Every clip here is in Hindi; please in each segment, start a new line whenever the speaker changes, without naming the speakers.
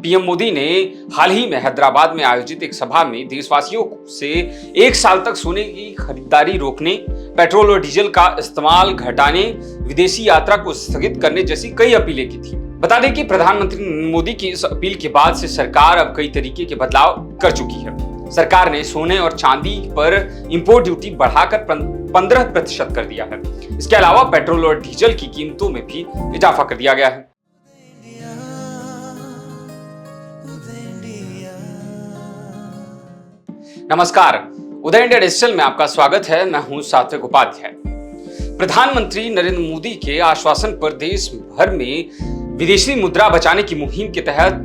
पीएम मोदी ने हाल ही में हैदराबाद में आयोजित एक सभा में देशवासियों से 1 साल तक सोने की खरीदारी रोकने, पेट्रोल और डीजल का इस्तेमाल घटाने, विदेशी यात्रा को स्थगित करने जैसी कई अपीलें की थी। बता दें कि प्रधानमंत्री नरेंद्र मोदी की इस अपील के बाद से सरकार अब कई तरीके के बदलाव कर चुकी है। सरकार ने सोने और चांदी पर इंपोर्ट ड्यूटी बढ़ाकर 15% कर दिया है। इसके अलावा पेट्रोल और डीजल की कीमतों में भी इजाफा कर दिया गया है। नमस्कार, उदय इंडिया डिजिटल में आपका स्वागत है। मैं हूं सात्विक उपाध्याय। प्रधानमंत्री नरेंद्र मोदी के आश्वासन पर देश भर में विदेशी मुद्रा बचाने की मुहिम के तहत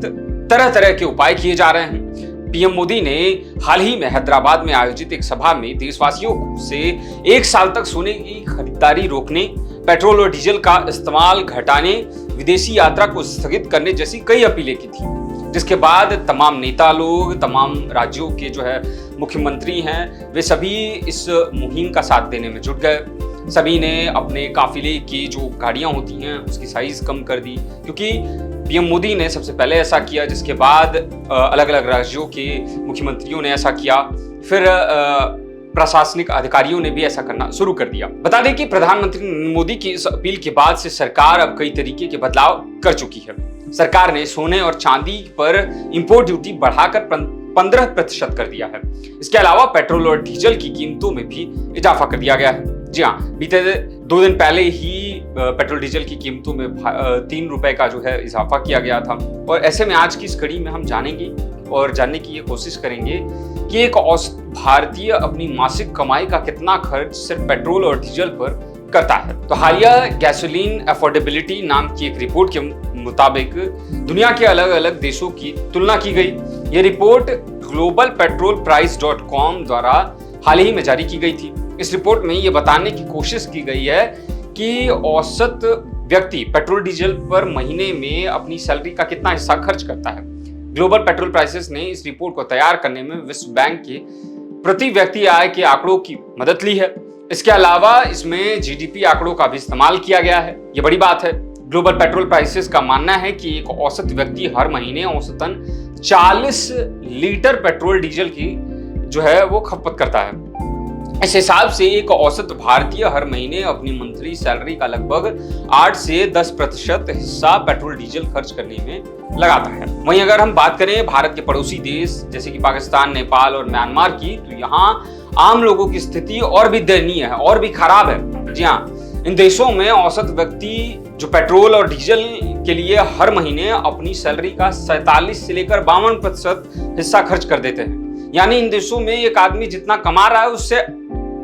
तरह तरह के उपाय किए जा रहे हैं। पीएम मोदी ने हाल ही में हैदराबाद में आयोजित एक सभा में देशवासियों से 1 साल तक सोने की खरीदारी रोकने, पेट्रोल और डीजल का इस्तेमाल घटाने, विदेशी यात्रा को स्थगित करने जैसी कई अपीलें की थी, जिसके बाद तमाम नेता लोग, तमाम राज्यों के जो है मुख्यमंत्री हैं, वे सभी इस मुहिम का साथ देने में जुट गए। सभी ने अपने काफिले की जो गाड़ियां होती हैं उसकी साइज कम कर दी, क्योंकि पीएम मोदी ने सबसे पहले ऐसा किया, जिसके बाद अलग अलग राज्यों के मुख्यमंत्रियों ने ऐसा किया, फिर प्रशासनिक अधिकारियों ने भी ऐसा करना शुरू कर दिया। बता दें कि प्रधानमंत्री नरेंद्र मोदी की इस अपील के बाद से सरकार अब कई तरीके के बदलाव कर चुकी है। सरकार ने सोने और चांदी पर इंपोर्ट ड्यूटी बढ़ाकर 15% कर दिया है। इसके अलावा पेट्रोल और डीजल की कीमतों में भी इजाफा कर दिया गया है। जी हाँ, बीते 2 दिन पहले ही पेट्रोल डीजल की कीमतों में 3 रुपए का जो है इजाफा किया गया था। और ऐसे में आज की इस कड़ी में हम जानेंगे और जानने की ये कोशिश करेंगे कि एक औसत भारतीय अपनी मासिक कमाई का कितना खर्च सिर्फ पेट्रोल और डीजल पर करता है। तो हालिया गैसोलीन अफोर्डेबिलिटी नाम की एक रिपोर्ट के मुताबिक दुनिया के अलग अलग देशों की तुलना की गई। ये रिपोर्ट ग्लोबल पेट्रोल प्राइस.com द्वारा हाल ही में जारी की गई थी। इस रिपोर्ट में ये बताने की कोशिश की गई है कि औसत व्यक्ति पेट्रोल डीजल पर महीने में अपनी सैलरी का कितना हिस्सा खर्च करता है। ग्लोबल पेट्रोल प्राइसेस ने इस रिपोर्ट को तैयार करने में विश्व बैंक के प्रति व्यक्ति आय के आंकड़ों की मदद ली है। इसके अलावा इसमें जीडीपी आंकड़ों का भी इस्तेमाल किया गया है। ये बड़ी बात है। ग्लोबल पेट्रोल प्राइसेस का मानना है कि एक औसत व्यक्ति हर महीने औसतन 40 लीटर पेट्रोल डीजल की जो है वो खपत करता है। इस हिसाब से एक औसत भारतीय हर महीने अपनी मंथली सैलरी का लगभग 8 से 10% हिस्सा पेट्रोल डीजल खर्च करने में लगाता है। वहीं अगर हम बात करें भारत के पड़ोसी देश जैसे कि पाकिस्तान, नेपाल और म्यांमार की, तो यहाँ आम लोगों की स्थिति और भी दयनीय है और भी खराब है। जी हाँ, इन देशों में औसत व्यक्ति जो पेट्रोल और डीजल के लिए हर महीने अपनी सैलरी का 47 से लेकर 52% हिस्सा खर्च कर देते हैं। यानी इन देशों में एक आदमी जितना कमा रहा है उससे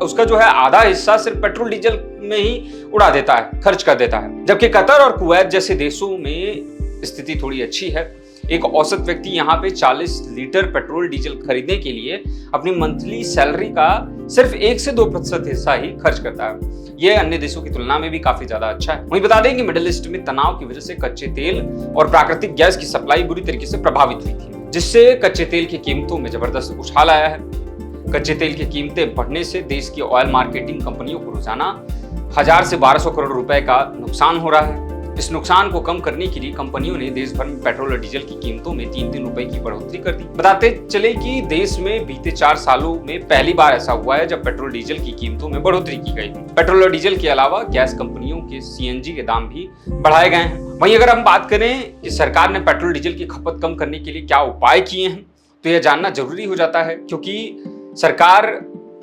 उसका जो है आधा हिस्सा सिर्फ पेट्रोल डीजल में ही उड़ा देता है, खर्च कर देता है। जबकि कतर और कुवैत जैसे देशों में स्थिति थोड़ी अच्छी है। एक औसत व्यक्ति यहाँ पे 40 लीटर पेट्रोल डीजल खरीदने के लिए अपनी मंथली सैलरी का सिर्फ 1 से 2% हिस्सा ही खर्च करता है। ये अन्य देशों की तुलना में भी काफी ज्यादा अच्छा है। वहीं बता दें कि मिडिल ईस्ट में तनाव की वजह से कच्चे तेल और प्राकृतिक गैस की सप्लाई बुरी तरीके से प्रभावित हुई थी, जिससे कच्चे तेल की कीमतों में जबरदस्त उछाल आया है। कच्चे तेल की कीमतें बढ़ने से देश की ऑयल मार्केटिंग कंपनियों को रोजाना 1000 से 1200 करोड़ रुपए का नुकसान हो रहा है। इस नुकसान को कम करने के लिए कंपनियों ने देश भर में पेट्रोल और डीजल की कीमतों में 3-3 रुपए की बढ़ोतरी कर दी। बताते चले कि देश में बीते 4 सालों में पहली बार ऐसा हुआ है जब पेट्रोल डीजल की कीमतों में बढ़ोतरी की गई। पेट्रोल और डीजल के अलावा गैस कंपनियों के सीएनजी के दाम भी बढ़ाए गए हैं। वहीं अगर हम बात करें कि सरकार ने पेट्रोल डीजल की खपत कम करने के लिए क्या उपाय किए हैं, तो यह जानना जरूरी हो जाता है, क्योंकि सरकार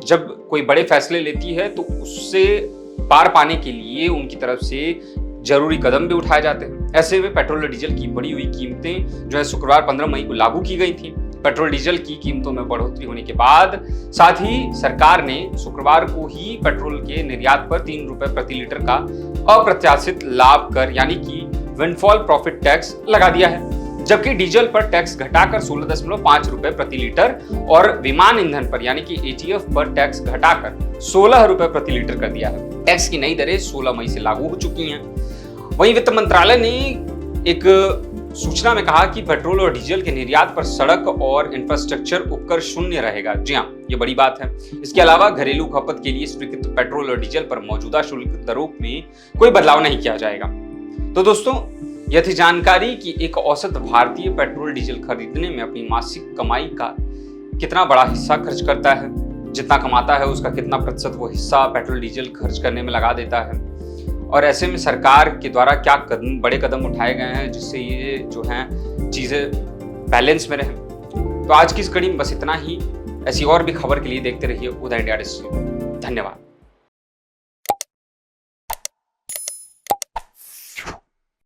जब कोई बड़े फैसले लेती है तो उससे पार पाने के लिए उनकी तरफ से जरूरी कदम भी उठाए जाते हैं। ऐसे में पेट्रोल और डीजल की बढ़ी हुई कीमतें जो है शुक्रवार 15 मई को लागू की गई थी। पेट्रोल डीजल की कीमतों में बढ़ोतरी होने के बाद साथ ही सरकार ने शुक्रवार को ही पेट्रोल के निर्यात पर 3 रुपए प्रति लीटर का अप्रत्याशित लाभ कर यानी कि विंडफॉल प्रॉफिट टैक्स लगा दिया है। जबकि डीजल पर टैक्स घटाकर 16.5 रुपए प्रति लीटर और विमान ईंधन पर यानी कि एटीएफ पर टैक्स घटाकर 16 रुपए प्रति लीटर कर दिया है। टैक्स की नई दरें 16 मई से लागू हो चुकी हैं। वहीं वित्त मंत्रालय ने एक सूचना में कहा कि पेट्रोल और डीजल के निर्यात पर सड़क और इंफ्रास्ट्रक्चर उपकर शून्य रहेगा। जी हाँ, ये बड़ी बात है। इसके अलावा घरेलू खपत के लिए स्वीकृत पेट्रोल और डीजल पर मौजूदा शुल्क दरों में कोई बदलाव नहीं किया जाएगा। तो दोस्तों, यह थी जानकारी कि एक औसत भारतीय पेट्रोल डीजल खरीदने में अपनी मासिक कमाई का कितना बड़ा हिस्सा खर्च करता है, जितना कमाता है उसका कितना प्रतिशत वो हिस्सा पेट्रोल डीजल खर्च करने में लगा देता है, और ऐसे में सरकार के द्वारा क्या बड़े कदम उठाए गए हैं जिससे ये जो हैं चीज़ें बैलेंस में रहें। तो आज की इस कड़ी में बस इतना ही। ऐसी और भी खबर के लिए देखते रहिए उदय इंडिया डिजिटल। धन्यवाद।